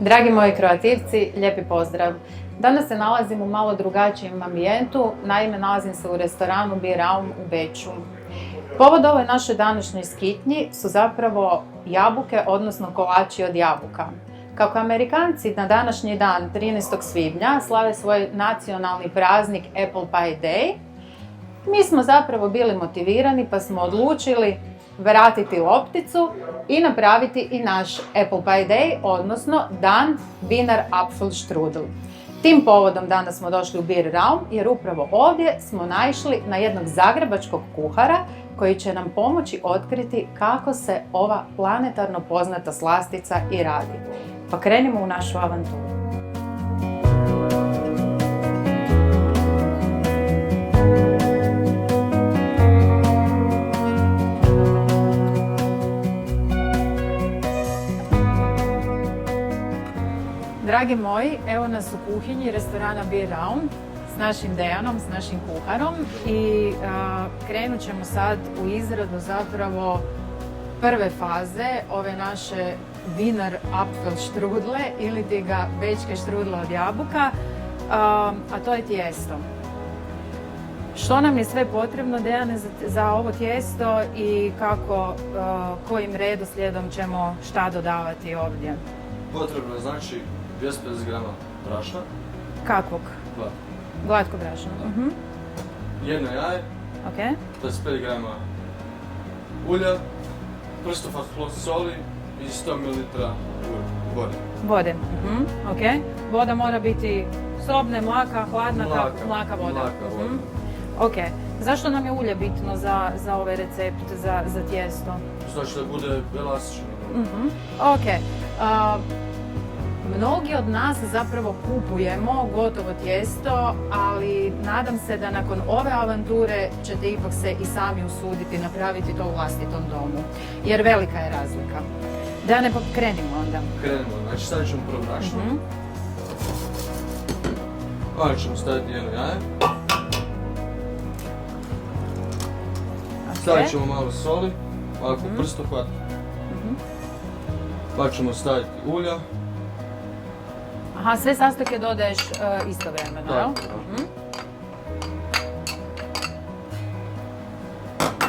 Dragi moji kreativci, lijepi pozdrav. Danas se nalazim u malo drugačijem ambijentu, naime nalazim se u restoranu Biraum u Beču. Povod ovoj našoj današnjoj skitnji su zapravo jabuke, odnosno kolači od jabuka. Kako Amerikanci na današnji dan, 13. svibnja, slave svoj nacionalni praznik Apple Pie Day, mi smo zapravo bili motivirani pa smo odlučili vratiti lopticu i napraviti i naš Apple Pie Day, odnosno dan Wiener Apfelstrudel. Tim povodom danas smo došli u Biraum jer upravo ovdje smo naišli na jednog zagrebačkog kuhara koji će nam pomoći otkriti kako se ova planetarno poznata slastica i radi. Pa krenimo u našu avanturu. Dragi moji, evo nas u kuhinji restorana Biraum s našim Dejanom, s našim kuharom i krenut ćemo sad u izradu zapravo prve faze ove naše Wiener Apfelstrudle ili ti ga bečke štrudle od jabuka, a to je tijesto. Što nam je sve potrebno, Dejane, za ovo tijesto i kako, kojim redoslijedom ćemo šta dodavati ovdje? Potrebno je znači 250 grama brašna. Kakvog? Glatko. Glatko brašno. Jedno jaje, Ok. 25 grama ulja, prstov soli i 100 ml vode. Vode. Ok. Voda mora biti sobne, mlaka, hladna, mlaka voda. Mlaka voda. Ok. Zašto nam je ulje bitno za ovaj recept, za tijesto? Znači da bude elastično. Ok. Mnogi od nas zapravo kupujemo gotovo tijesto, ali nadam se da nakon ove avanture ćete ipak se i sami usuditi napraviti to u vlastitom domu, jer velika je razlika. Da ne krenimo onda. Krenemo, znači stavit ćemo prvo brašno. Onda ćemo staviti jedno jaje. Stavit ćemo malo soli, ovako prstohvat. Pa ćemo staviti ulja. Aha, sve sastojke dodaješ istovremeno, jel?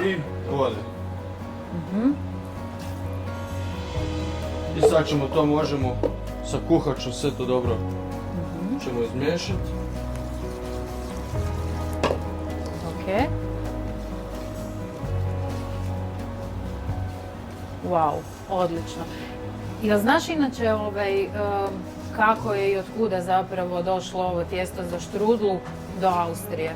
I vode. I sad ćemo to možemo sa kuhačom sve to dobro ćemo izmiješati. Ok. Wow, odlično. Jel znaš inače kako je i od kuda zapravo došlo ovo tijesto za štrudlu do Austrije?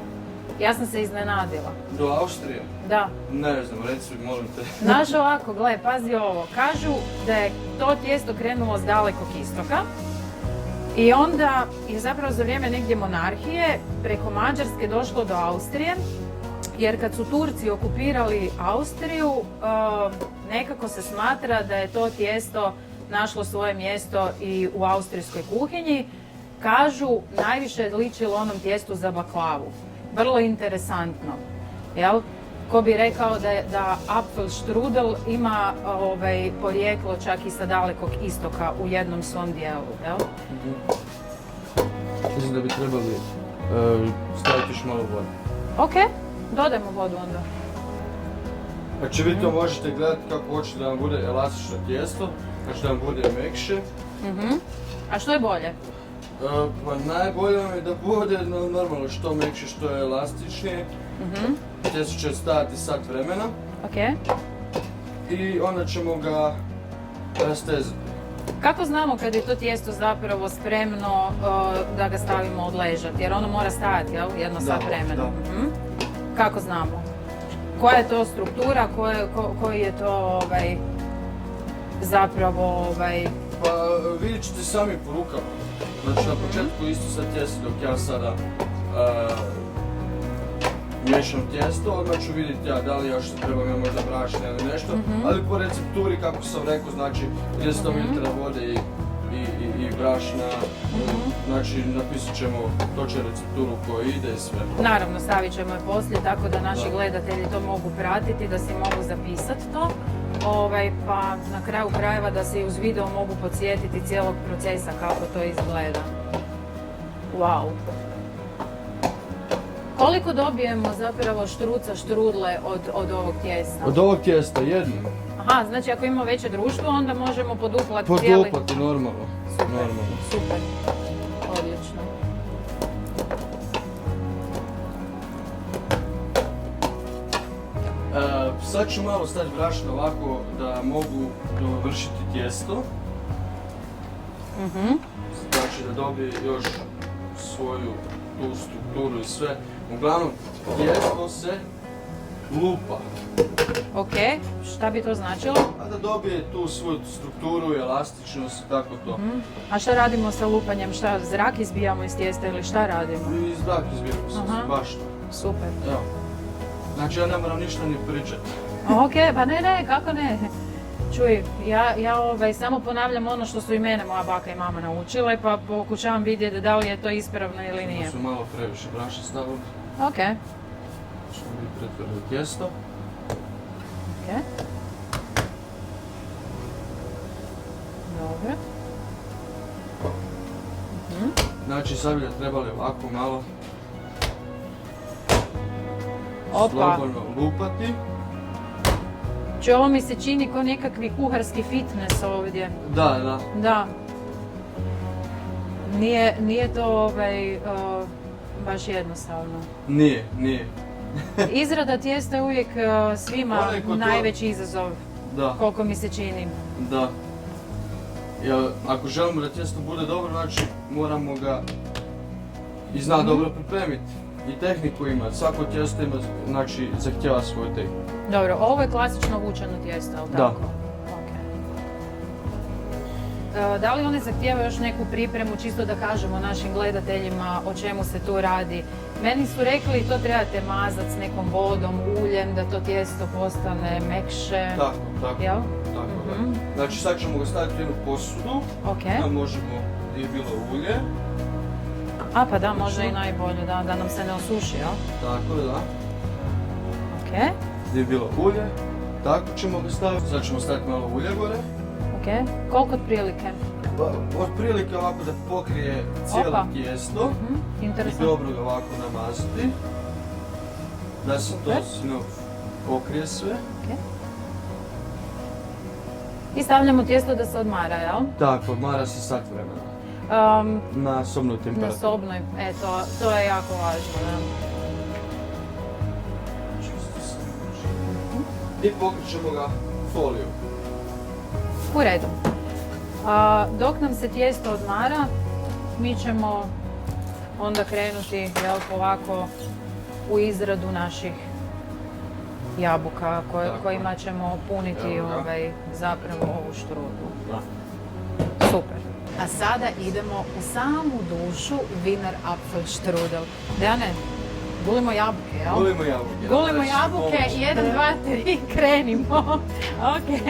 Ja sam se iznenadila. Do Austrije? Da. Ne znam, reci mi, molim te. Znaš ovako, gle, pazi ovo. Kažu da je to tijesto krenulo s dalekog istoka i onda je zapravo za vrijeme negdje monarhije preko Mađarske došlo do Austrije, jer kad su Turci okupirali Austriju, nekako se smatra da je to tijesto našlo svoje mjesto i u austrijskoj kuhinji. Kažu, najviše je ličilo onom tijestu za baklavu. Vrlo interesantno, jel? Ko bi rekao da Apfelstrudel ima porijeklo čak i sa dalekog istoka u jednom svom dijelu, jel? Mislim da bi trebali staviti još malo vode. Ok, dodajmo vodu onda. Znači vi to možete gledati kako hoćete da vam bude elastično tijesto, znači da vam bude mekše. A što je bolje? Pa najbolje vam je da bude normalno što mekše, što je elastičnije. Tijesto će stajati sat vremena. Ok. I onda ćemo ga rastezati. Kako znamo kad je to tijesto zapravo spremno da ga stavimo odležati? Jer ono mora stajati, jel? Jedno sat vremena. Kako znamo? Koja je to struktura, koji je to zapravo Pa vidjet ćete sami po rukama. Znači na početku isto sa tijesto dok ja sada miješam tijesto, odmah ću vidjeti da li još trebam ja možda brašna ili nešto, ali po recepturi kako sam rekao, znači 200 ml vode i brašna, znači napisat ćemo točnu recepturu koja ide i sve. Naravno, stavit ćemo je poslije tako da naši gledatelji to mogu pratiti, da si mogu zapisati to. Pa na kraju krajeva da se i uz video mogu podsjetiti cijelog procesa kako to izgleda. Wow. Koliko dobijemo zapravo štruca, štrudle od ovog tijesta? Od ovog tijesta jedno. Aha, znači ako imamo veće društvo onda možemo poduplati cijeli... Poduplati normalno. Super, Normalno. super. Odlično. Sad ću malo staviti brašno ovako da mogu dovršiti tijesto. Znači da dobije još svoju tu strukturu i sve. Uglavnom, tijesto se lupa. Ok, šta bi to značilo? A da dobije tu svoju strukturu i elastičnost i tako to. A šta radimo sa lupanjem? Šta, zrak izbijamo iz tijesta ili šta radimo? I zrak izbijamo se, baš to. Super. Evo. Znači ja ne moram ništa ni pričati. Ok, pa ne, kako ne? Čuj, ja samo ponavljam ono što su i mene moja baka i mama naučile, pa pokušavam vidjeti da li je to ispravno ili nije. To su malo previše brašna stavili. Ok. Što mi pretvorili tijesto. Ok. Dobro. Znači sad bi ga trebali ovako malo Opa. slobodno lupati. Čuj, ovo mi se čini kao nekakvi kuharski fitness ovdje. Da. Da. Nije to baš jednostavno. Nije. Izrada tijesta je uvijek svima najveći izazov, koliko mi se čini. Da. Jer ako želimo da tijesto bude dobro, znači moramo ga i zna dobro pripremiti. I tehniku ima, svako tijesto ima, znači zahtjeva svoju tehniku. Dobro, ovo je klasično vučeno tijesto, ali tako? Da. Da li one zahtijevaju još neku pripremu, čisto da kažemo našim gledateljima o čemu se tu radi? Meni su rekli to trebate mazati s nekom vodom, uljem, da to tijesto postane mekše. Tako. Jel? Tako. Znači sad ćemo ga staviti u jednu posudu, da možemo, gdje je bilo ulje. A pa da, može i najbolje, da nam se ne osuši, jel? Tako, da. Ok. Gdje je bilo ulje, tako ćemo ga staviti. Sad ćemo staviti malo ulje gore. Ok. Koliko otprilike? Otprilike ovako da pokrije cijelo tijesto. I dobro ga ovako namazati. Da se to pokrije sve. I stavljamo tijesto da se odmara, jel? Tako, odmara se sat vremena. Na sobnoj temperaturi. Na sobnoj, to je jako važno, da. I pokrićemo ga folijom. U redu. Dok nam se tijesto odmara, mi ćemo onda krenuti polako u izradu naših jabuka kojima ćemo puniti zapravo ovu štrudlu. Super. A sada idemo u samu dušu Wiener Apfelstrudel. Dejane, gulimo jabuke, jel? Gulimo jabuke, 1, 2, 3, krenimo. Ok.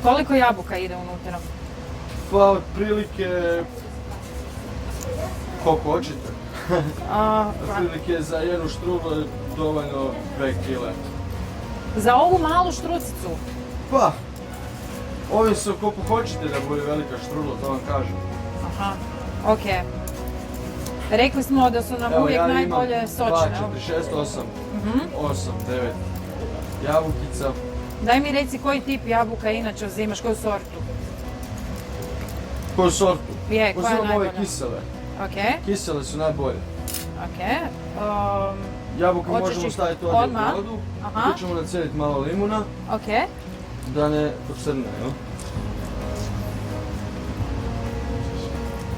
Koliko jabuka ide unutra? Pa otprilike koliko hoćete. Otprilike za jednu štrudlu je dovoljno 2 kile. Za ovu malu štrucicu? Pa, ovisi koliko hoćete da bude velika štrudla, to vam kažem. Aha, ok. Rekli smo da su nam uvijek najbolje sočne. Evo ja imam 2, 4, 6, 8, 9 jabukica. Daj mi reci koji tip jabuka inače uzimaš, koju sortu? Koju sortu? Koja je najbolja? Uzimam ove kisele. Ok. Kisele su najbolje. Ok. Jabuke možemo staviti ovdje u vodu. Tu ćemo nacijediti malo limuna. Ok. Da ne pocrne, jel?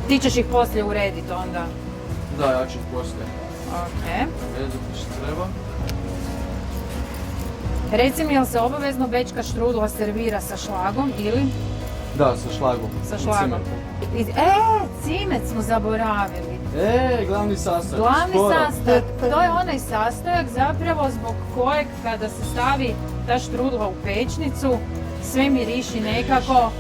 Ti ćeš ih poslije urediti onda? Da, ja ću ih poslije. Ok. Vezati što treba. Reci mi, jel se obavezno bečka štrudla servira sa šlagom ili? Da, sa šlagom. Sa šlagom. Cimet smo zaboravili. Glavni sastojak. Glavni sastojak. To je onaj sastojak zapravo zbog kojeg kada se stavi ta štrudla u pečnicu, sve miriši nekako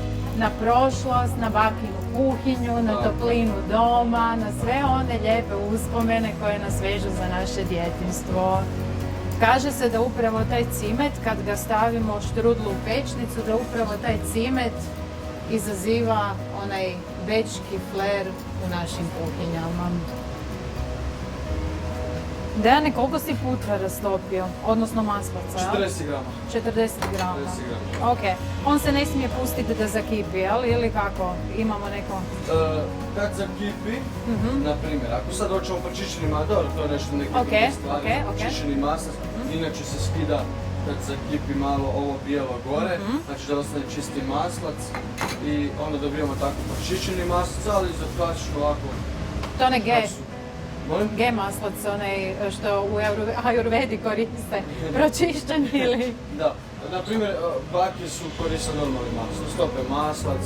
na prošlost, na bakinu kuhinju, na toplinu doma, na sve one lijepe uspomene koje nas vežu za naše djetinjstvo. Kaže se da upravo taj cimet, kad ga stavimo štrudlu u pečnicu, da upravo taj cimet izaziva onaj bečki fler u našim kuhinjama. Dejane, koliko si putra rastopio? Odnosno maslaca, jel? 40 grama. 40 grama. 40 grama. Ok. On se ne smije pustiti da zakipi, jel? Ili kako? Imamo neko... Kad zakipi, na primjer, ako sad hoćemo pročišćeni maslac, dobro, to je nešto neke Ok, stvari, ok. pročišćeni maslac, inače se skida kad zakipi malo ovo bijelo gore, znači da ostane čisti maslac i onda dobijemo tako pročišćeni maslac, ali za klasično ovako... To ne ge. Molim? Ge maslac, onaj što u Ajurvedi koriste, pročišćen ili... Da, na primjer, bake su koriste normalni maslac, stope maslac,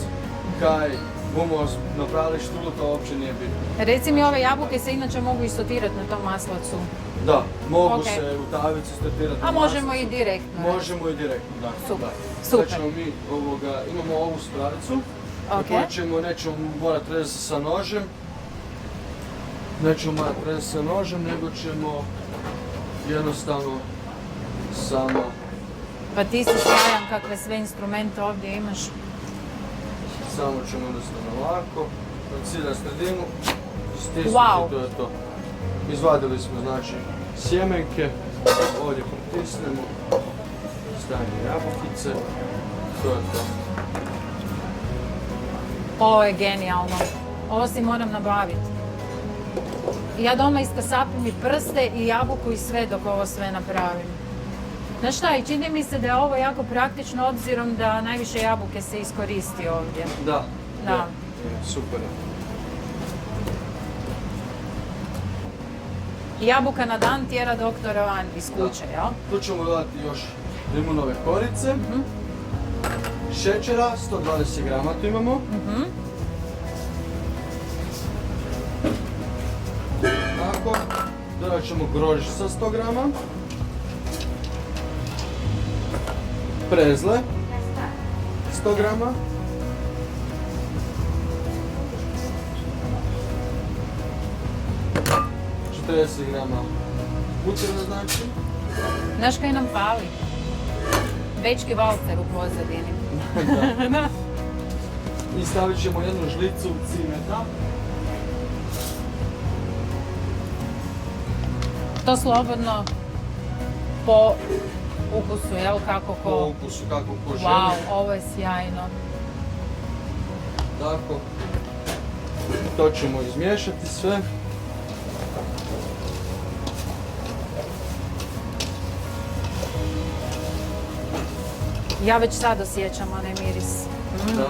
kaj, gumos, napravili štrudlu, to uopće nije bitno. Reci mi, ove jabuke se inače mogu istotirati na tom maslacu. Da, mogu Ok. se u tavici stotirati na A možemo maslacu. i direktno. Možemo i direktno, da. Super, Da. super. Sad ćemo mi imamo ovu spravicu, Ok. nećemo morati rezati sa nožem. Nećemo morati rezati sa nožem, nego ćemo jednostavno samo... Pa ti si sjajan kakve sve instrumente ovdje imaš. Samo ćemo jednostavno ovako, od cilja sredinu, stisnuti, Wow. to je to. Izvadili smo znači sjemenke, ovdje pritisnemo, stavimo jabukice, to je to. Ovo je genijalno. Ovo si moram nabaviti. Ja doma iskasapim i prste i jabuku i sve dok ovo sve napravim. Znaš šta, i čini mi se da je ovo jako praktično obzirom da najviše jabuke se iskoristi ovdje. Da, Da. je, super je. Jabuka na dan tjera doktora van iz kuće, jel? Tu ćemo dodati još limunove korice, šećera, 120 grama tu imamo. Tako, dodat ćemo grožđe sa 100 grama. Prezle, 100 grama. ...40 grama bućera znači. Znaš kaj nam fali? Bečki valcer u pozadini. Da. I stavit ćemo jednu žlicu cimeta. To slobodno po ukusu, jel? Kako Po ko... ukusu kako ko želi. Wow, ovo je sjajno. Tako. To ćemo izmiješati sve. Ja već sad osjećam onaj miris. Da.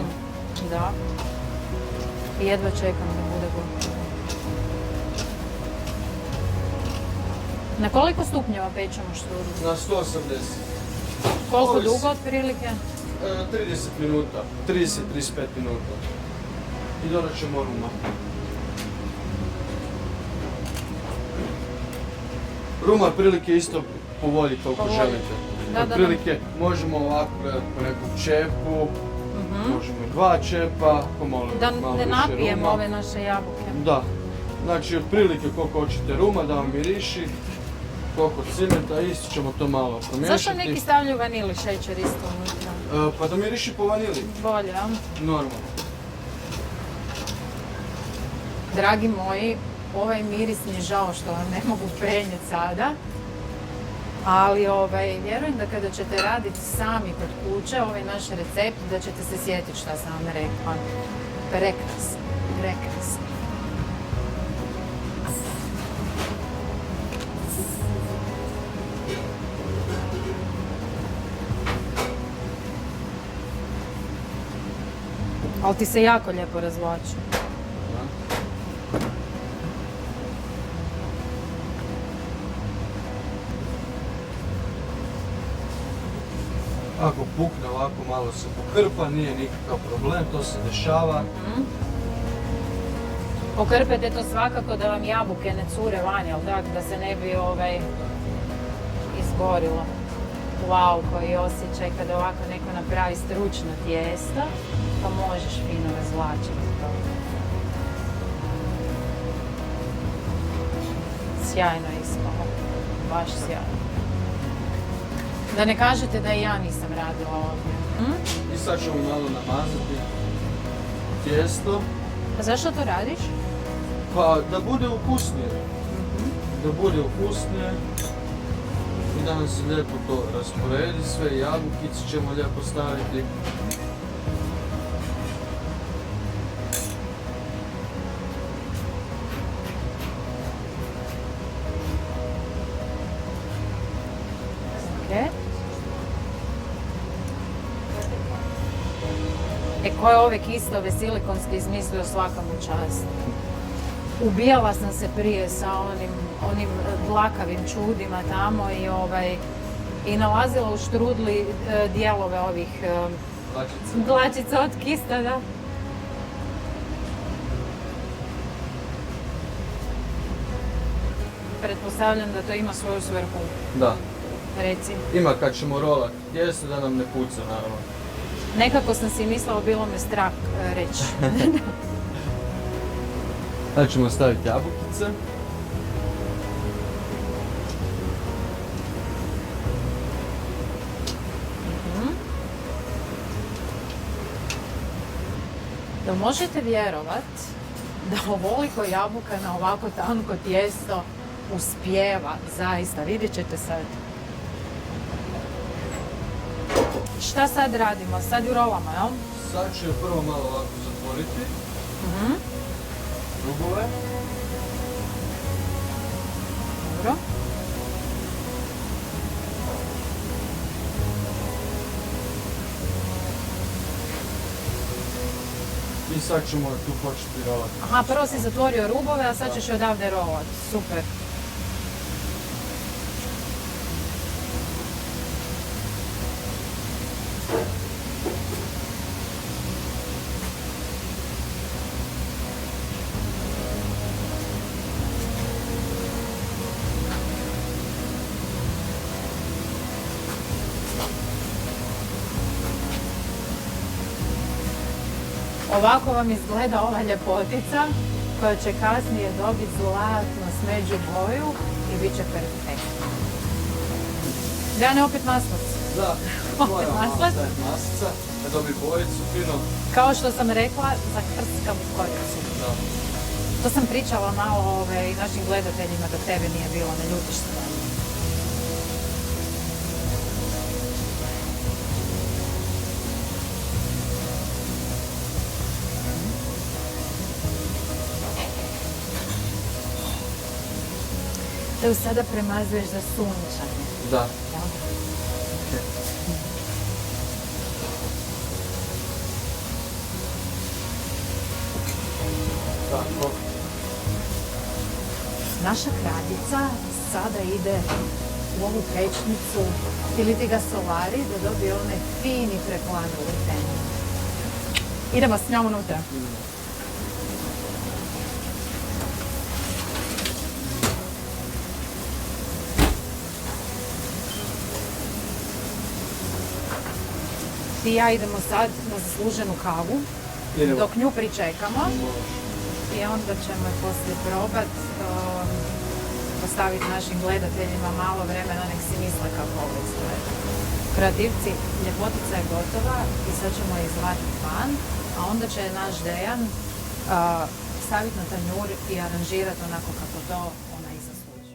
Da. I jedva čekam da bude gotovo. Na koliko stupnjeva pečemo štrudlu? Na 180. Koliko Ovisi. dugo otprilike? 30 minuta. 30-35 minuta. I dodat ćemo ruma. Ruma otprilike isto po volji koliko Po volji. želite. Da. Otprilike možemo ovako gledati po nekom čepu, možemo i 2 čepa, ako malo Da malo ne više napijemo ruma. ove naše jabuke. Da. Znači otprilike koliko hoćete ruma da vam miriši, koliko cimeta, isto ćemo to malo pomiješati. Zašto neki stavljaju vanili šećer isto unutra? Pa da miriši po vanili, Bolje, a? normalno. Dragi moji, ovaj miris mi je žao što vam ne mogu prenijeti sada. Ali vjerujem da kada ćete raditi sami kod kuće ovaj naš recept, da ćete se sjetiti šta sam vam rekla. Prekrasno, prekrasno. Ali ti se jako lijepo razvlači. Ako pukne ovako malo se pokrpa, nije nikakav problem, to se dešava. Pokrpete to svakako da vam jabuke ne cure van, jel tak? Da se ne bi izgorilo. wow, koji osjećaj kad ovako neko napravi stručno tijesto, pa možeš fino razvlačiti to. Sjajno ispalo, baš sjajno. Da ne kažete da i ja nisam radila ovdje. I sad ćemo malo namazati tijesto. A zašto to radiš? Pa da bude ukusnije. Da bude ukusnije. I da nam se lijepo to rasporedi, sve jabukice ćemo lijepo staviti. Okay. Ko je ove kislove silikonske izmislio, svaka mu čast. Ubijala sam se prije sa onim dlakavim čudima tamo i nalazila u štrudli dijelove ovih dlačica od kista, da. Pretpostavljam da to ima svoju svrhu. Da. Reci. Ima kad ćemo rolati tijesto da nam ne puca, naravno. Nekako sam si mislila, bilo me strah reći. Sad ćemo staviti jabukice. Da možete vjerovat da ovoliko jabuka na ovako tanko tijesto uspijeva, zaista, vidjet ćete sad. Šta sad radimo? Sad ju rolamo, jel? Sad ću je prvo malo ovako zatvoriti. Rubove. Dobro. I sad ćemo tu početi rolati. Aha, prvo si zatvorio rubove, a sad ćeš odavde rolati. Super. Ovako vam izgleda ova ljepotica koja će kasnije dobiti zlatno smeđu boju i bit će perfektno. Dejane, opet maslac. Da, Opet moramo malo maslac. staviti maslica da dobije bojicu fino. Kao što sam rekla, za krskavu koricu. Da. To sam pričala malo našim gledateljima dok tebe nije bilo, ne ljutiš se. Da ju sada premazuješ za sunčanje. Da. Tako. Naša kraljica sada ide u ovu pećnicu ili ti ga solari da dobije onaj fini preplanuli ten. Idemo s njom unutra. Ti i ja idemo sad na zasluženu kavu, dok nju pričekamo i onda ćemo je poslije probat, postaviti našim gledateljima malo vremena, nek si misle kako ovo izgleda. Kreativci, ljepotica je gotova i sad ćemo je izvaditi van, a onda će naš Dejan staviti na tanjur i aranžirati onako kako to ona i zasluži.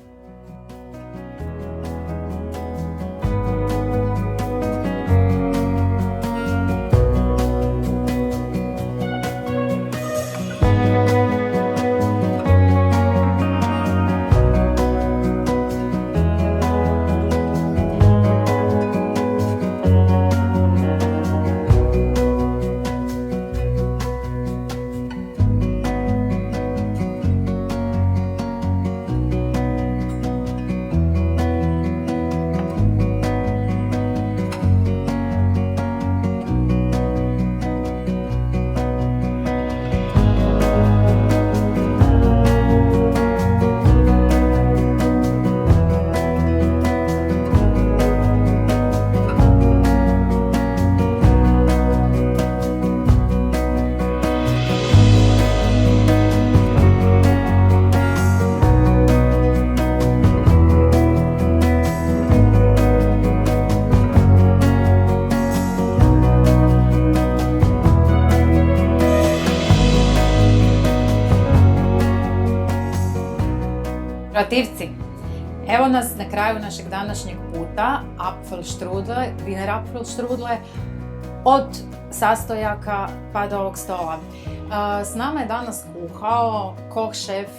Kreativci, evo nas na kraju našeg današnjeg puta, Apfelstrudle, Wiener Apfelstrudle, od sastojaka pa do ovog stola. S nama je danas kuhao koh šef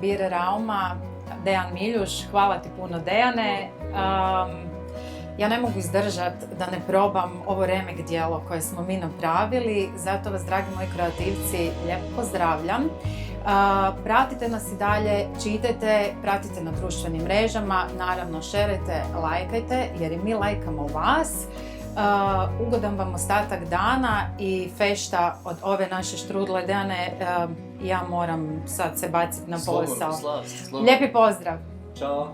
Bir Rauma, Dejan Miljuš. Hvala ti puno, Dejane. Ja ne mogu izdržati da ne probam ovo remek djelo koje smo mi napravili, zato vas, dragi moji kreativci, lijepo pozdravljam. Pratite nas i dalje, čitajte, pratite na društvenim mrežama, naravno šerajte, lajkajte jer i mi lajkamo vas. Ugodan vam ostatak dana i fešta od ove naše štrudle. Dejane, ja moram sad se baciti na posao. Slobodno. Lijepi pozdrav! Ćao.